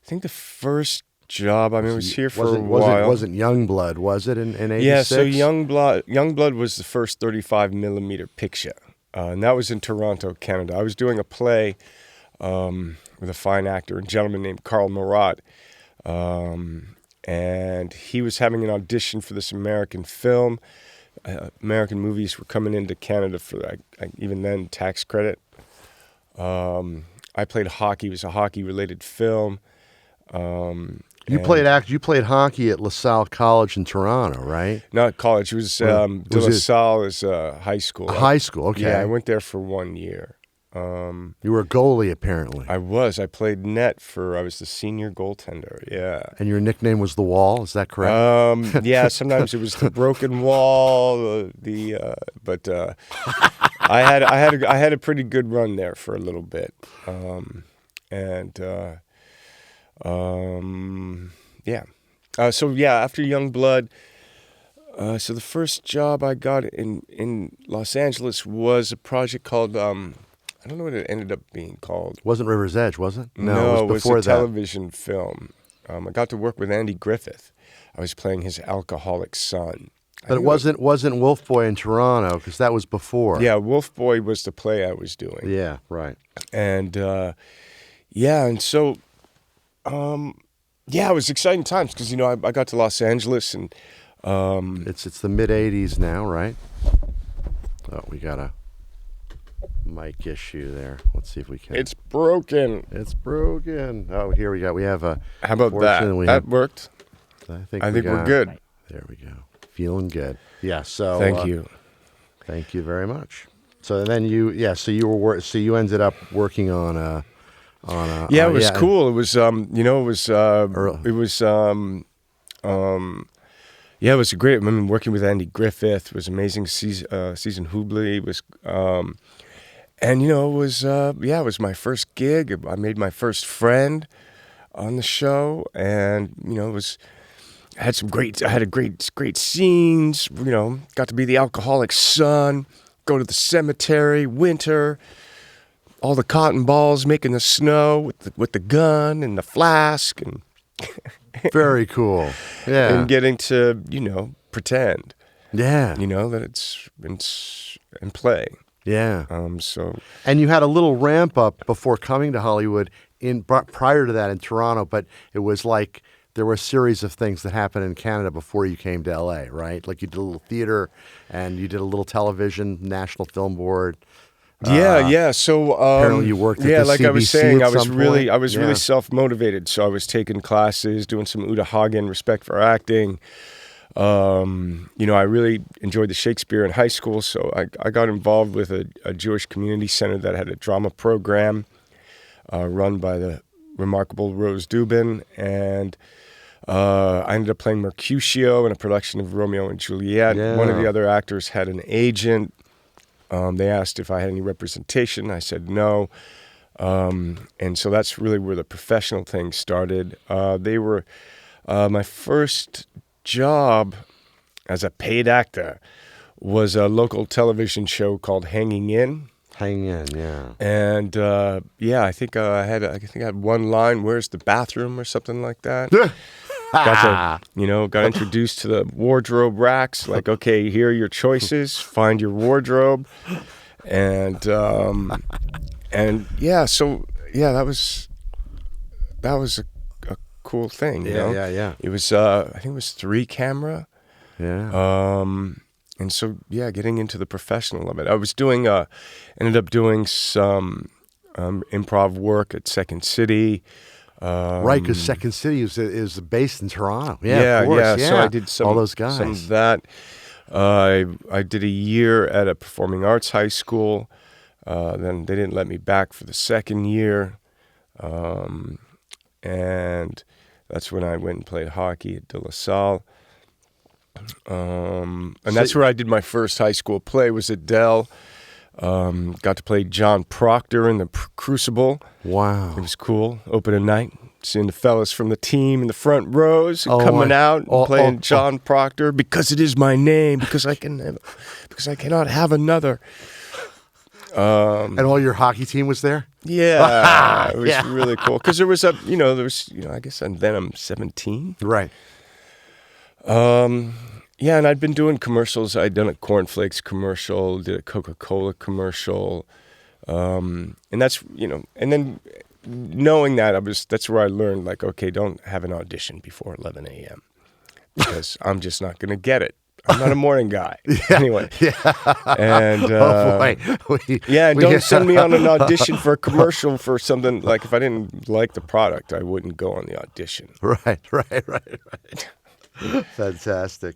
think the first job, I mean, I was here for a while. Wasn't Youngblood, was it, in 86? Yeah, so Youngblood was the first 35mm picture, and that was in Toronto, Canada. I was doing a play with a fine actor and gentleman named Carl Marat, and he was having an audition for this American film. American movies were coming into Canada for, even then, tax credit. I played hockey. It was a hockey-related film. You played hockey at LaSalle College in Toronto, right? Not college. It was De La Salle is high school. High school, okay. Yeah, I went there for 1 year. You were a goalie, apparently. I was. I played net I was the senior goaltender, yeah. And your nickname was The Wall, is that correct? Yeah, sometimes it was the broken wall, but I had a pretty good run there for a little bit. Yeah. After Youngblood, so the first job I got in Los Angeles was a project called, I don't know what it ended up being called. Wasn't River's Edge, was it? No, it was before a television film. I got to work with Andy Griffith. I was playing his alcoholic son. But it wasn't Wolf Boy in Toronto, because that was before. Yeah, Wolf Boy was the play I was doing. Yeah, right. And, it was exciting times, because, I got to Los Angeles, and... It's the mid-'80s now, right? Oh, we got a mic issue there. Let's see if we can... It's broken. Oh, here we go. We have a... How about that? That worked. I think we're good. There we go. Feeling good. Yeah, so... Thank you. Thank you very much. So then you ended up working on a... Yeah, it was cool. It was, it was great. I mean, working with Andy Griffith was amazing. Season Hubley was, it was my first gig. I made my first friend on the show, and I had great scenes. Got to be the alcoholic son, go to the cemetery, winter, all the cotton balls making the snow with the gun and the flask and. Very cool. Yeah. And getting to, pretend. Yeah. That it's and play. Yeah. And you had a little ramp up before coming to Hollywood prior to that in Toronto, but it was like there were a series of things that happened in Canada before you came to LA, right? Like you did a little theater and you did a little television, National Film Board. Yeah. So apparently you worked at the like CBC I was saying, I was point. really self-motivated. So I was taking classes, doing some Uta Hagen, Respect for Acting. I really enjoyed the Shakespeare in high school, so I got involved with a Jewish community center that had a drama program run by the remarkable Rose Dubin, and I ended up playing Mercutio in a production of Romeo and Juliet. Yeah. One of the other actors had an agent. They asked if I had any representation. I said no. And so that's really where the professional thing started. They were my first job as a paid actor was a local television show called Hanging In. Hanging In, yeah. And I think I had one line, "Where's the bathroom?" or something like that. Got introduced to the wardrobe racks. Like, okay, here are your choices. Find your wardrobe, and that was a cool thing. Yeah. It was I think it was 3 camera. Yeah. And so getting into the professional of it. I was ended up doing some improv work at Second City. Right, because Second City is based in Toronto. Yeah, of course. Yeah. So I did all those guys. Some of that. I did a year at a performing arts high school. Then they didn't let me back for the second year, and that's when I went and played hockey at De La Salle. And that's where I did my first high school play. Was at Dell. Got to play John Proctor in the Crucible. Wow. It was cool. Opening night, seeing the fellas from the team in the front rows coming out and playing John Proctor, because it is my name, because I cannot have another. And all your hockey team was there? Yeah, it was Yeah. really cool because there was I guess, and then I'm 17. Right. Yeah, and I'd been doing commercials. I'd done a cornflakes commercial, did a Coca-Cola commercial, and that's and then knowing that that's where I learned, like, okay, don't have an audition before 11 a.m. because I'm just not going to get it. I'm not a morning guy. Anyway. Yeah. And Oh boy. and don't send me on an audition for a commercial for something, like, if I didn't like the product, I wouldn't go on the audition. Right. Fantastic.